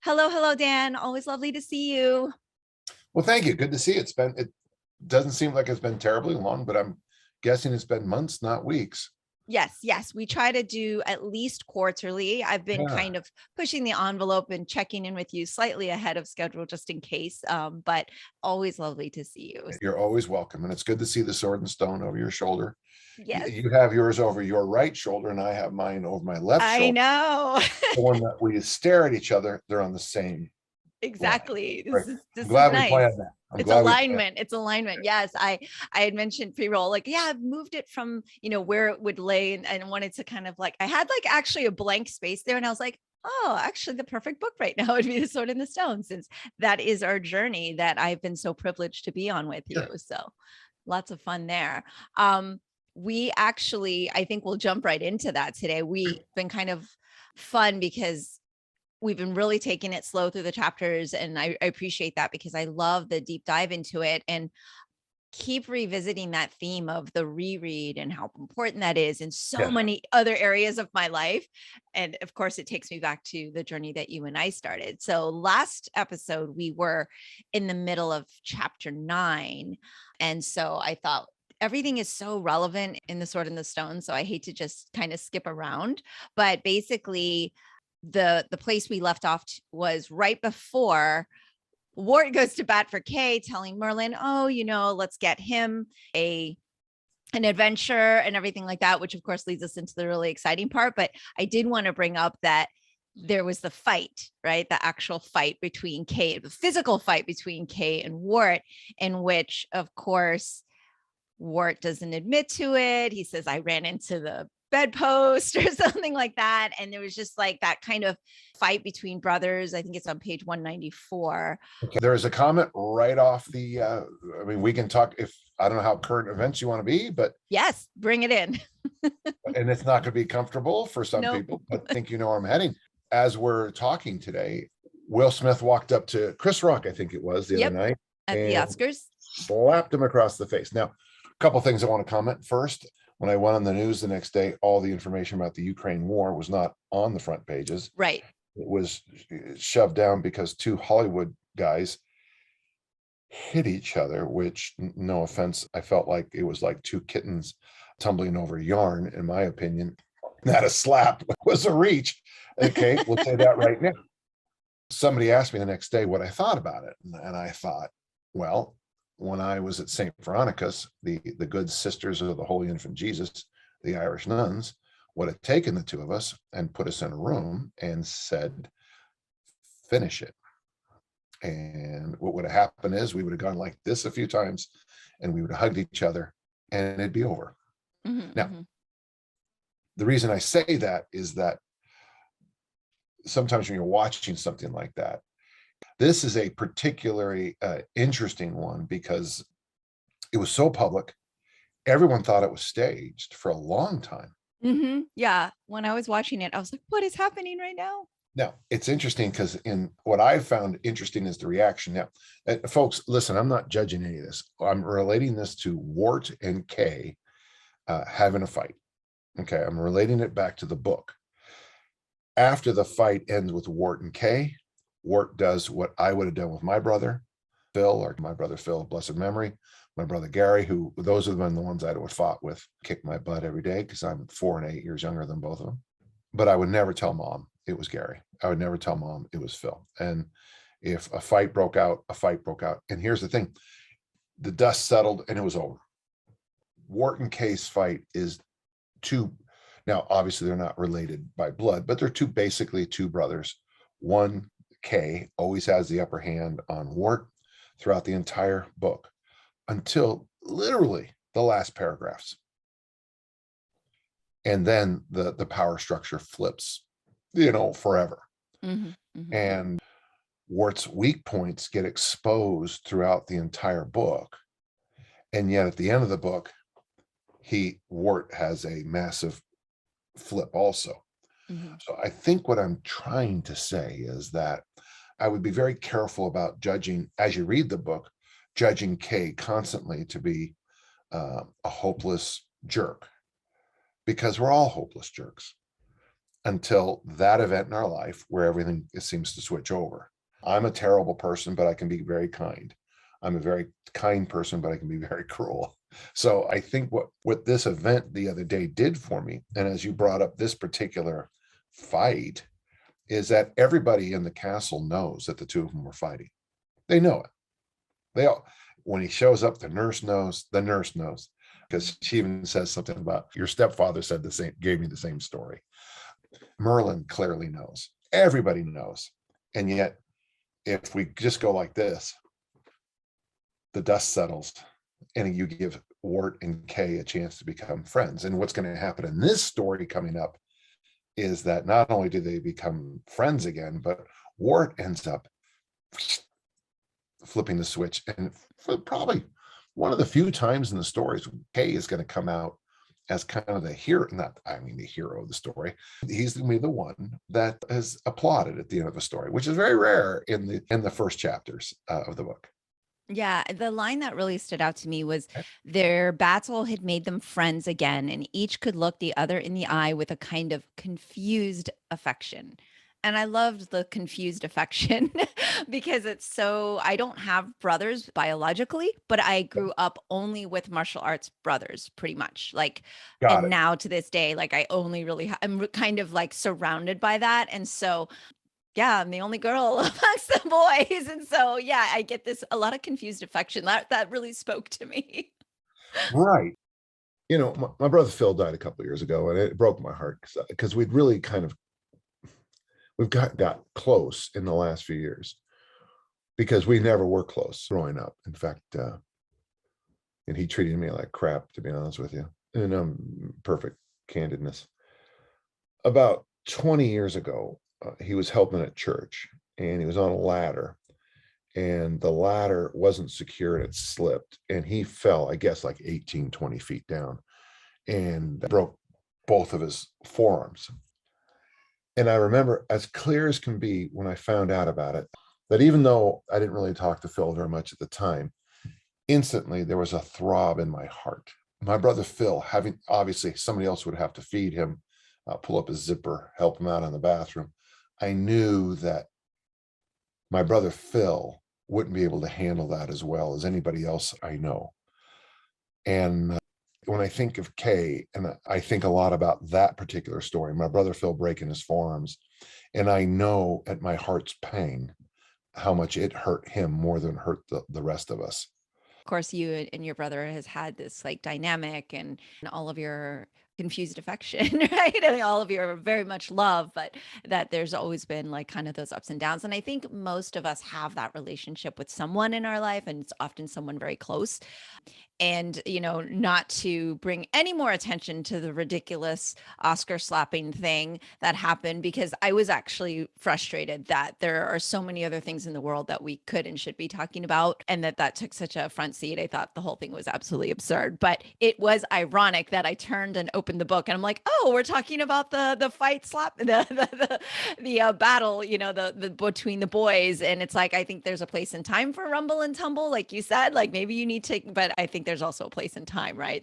Hello, hello, Dan. Always lovely to see you. Well, thank you. Good to see you. It doesn't seem like it's been terribly long, but I'm guessing it's been months, not weeks. Yes, yes. We try to do at least quarterly. I've been Yeah. kind of pushing the envelope and checking in with you slightly ahead of schedule just in case. But always lovely to see you. You're always welcome. And it's good to see the sword and stone over your shoulder. Yes, You have yours over your right shoulder, and I have mine over my left I shoulder. know. The one that we stare at each other, they're on the same line. Exactly. This Right. is I'm this is glad we nice. planned that. I'm It's glad we planned. alignment. It's alignment. Yes, I had mentioned pre-roll, like, yeah, I've moved it from where it would lay, and wanted to kind of like, I had like actually a blank space there, and I was like, oh, actually the perfect book right now would be The Sword in the Stone, since that is our journey that I've been so privileged to be on with you. Sure. So lots of fun there. We actually, I think we'll jump right into that today. We've been kind of fun because we've been really taking it slow through the chapters, and I appreciate that because I love the deep dive into it and keep revisiting that theme of the reread and how important that is in so Yes. many other areas of my life. And of course, it takes me back to the journey that you and I started. So last episode, we were in the middle of chapter 9. And so I thought everything is so relevant in The Sword and the Stone. So I hate to just kind of skip around, but basically the place we left off was right before Wart goes to bat for Kay, telling Merlin, oh, let's get him an adventure and everything like that, which of course leads us into the really exciting part. But I did want to bring up that there was the fight, right? The actual fight between Kay, the physical fight between Kay and Wart, in which, of course, Wart doesn't admit to it. He says, I ran into the bedpost or something like that. And there was just like that kind of fight between brothers. I think it's on page 194. Okay. There is a comment right off the, I mean, we can talk if, I don't know how current events you want to be, but yes, bring it in. and it's not going to be comfortable for some people, but I think you know where I'm heading. As we're talking today, Will Smith walked up to Chris Rock, I think it was the other night, at the Oscars, slapped him across the face. Now, a couple of things I want to comment. First, when I went on the news the next day, all the information about the Ukraine war was not on the front pages. right? It was shoved down because two Hollywood guys hit each other, which, no offense, I felt like it was like two kittens tumbling over yarn, in my opinion. Not a slap, was a reach. Okay, we'll say that right now. Somebody asked me the next day what I thought about it. And I thought, well, when I was at St. Veronica's, the good sisters of the Holy Infant Jesus, the Irish nuns, would have taken the two of us and put us in a room and said, finish it. And what would have happened is we would have gone like this a few times and we would have hugged each other and it'd be over. Mm-hmm, now, the reason I say that is that sometimes when you're watching something like that, this is a particularly interesting one because it was so public. Everyone thought it was staged for a long time. Mm-hmm. Yeah. When I was watching it, I was like, what is happening right now? Now, it's interesting because in what I found interesting is the reaction. Now, folks, listen, I'm not judging any of this. I'm relating this to Wart and Kay having a fight. Okay, I'm relating it back to the book. After the fight ends with Wart and Kay, Wart does what I would have done with my brother, Phil, or my brother Phil, blessed memory, my brother Gary, who those have been the ones I would have fought with, kicked my butt every day because I'm 4 and 8 years younger than both of them. But I would never tell mom it was Gary. I would never tell mom it was Phil. And if a fight broke out, a fight broke out. And here's the thing, the dust settled and it was over. Wart and Kay's fight is two, now obviously they're not related by blood, but they're basically two brothers. One, Kay, always has the upper hand on Wart throughout the entire book until literally the last paragraphs. And then the power structure flips, forever. Mm-hmm, mm-hmm. And Wart's weak points get exposed throughout the entire book. And yet at the end of the book, Wart has a massive flip also. Mm-hmm. So I think what I'm trying to say is that I would be very careful about judging, as you read the book, judging Kay constantly to be a hopeless jerk, because we're all hopeless jerks. until that event in our life where everything seems to switch over. I'm a terrible person, but I can be very kind. I'm a very kind person, but I can be very cruel. So I think what this event the other day did for me, and as you brought up this particular fight, is that everybody in the castle knows that the two of them were fighting. They know it. They all, when he shows up, the nurse knows, because she even says something about your stepfather said the same, gave me the same story. Merlin clearly knows. Everybody knows. And yet, if we just go like this, the dust settles and you give Wart and Kay a chance to become friends. And what's going to happen in this story coming up is that not only do they become friends again, but Wart ends up flipping the switch. And for probably one of the few times in the stories, Kay is going to come out as kind of the hero, not, I mean, the hero of the story. He's going to be the one that is applauded at the end of a story, which is very rare in the first chapters of the book. Yeah, the line that really stood out to me was their battle had made them friends again, and each could look the other in the eye with a kind of confused affection. And I loved the confused affection because it's so, I don't have brothers biologically, but I grew up only with martial arts brothers pretty much. Like, Got and it. now to this day, like I only really, I'm kind of like surrounded by that. And so yeah, I'm the only girl amongst the boys, and so, yeah, I get this a lot of confused affection. That really spoke to me. Right. You know, my brother Phil died a couple of years ago, and it broke my heart because we'd really kind of got close in the last few years because we never were close growing up. In fact, and he treated me like crap, to be honest with you, and perfect candidness. About 20 years ago, he was helping at church, and he was on a ladder, and the ladder wasn't secure and it slipped, and he fell, I guess, like 18, 20 feet down and broke both of his forearms. And I remember as clear as can be when I found out about it, that even though I didn't really talk to Phil very much at the time, instantly there was a throb in my heart. My brother Phil, having obviously somebody else would have to feed him, pull up his zipper, help him out in the bathroom. I knew that my brother Phil wouldn't be able to handle that as well as anybody else I know. And when I think of Kay, and I think a lot about that particular story, my brother Phil breaking his forearms, and I know at my heart's pang how much it hurt him more than hurt the rest of us. Of course, you and your brother has had this like dynamic and all of your confused affection, right? And all of your very much love, but that there's always been like kind of those ups and downs. And I think most of us have that relationship with someone in our life, and it's often someone very close. And not to bring any more attention to the ridiculous Oscar slapping thing that happened, because I was actually frustrated that there are so many other things in the world that we could and should be talking about, and that took such a front seat. I thought the whole thing was absolutely absurd, but it was ironic that I turned and opened the book and I'm like, oh, we're talking about the fight slap, the battle, the between the boys. And it's like, I think there's a place and time for rumble and tumble, like you said, like maybe you need to, but I think there's also a place and time, right?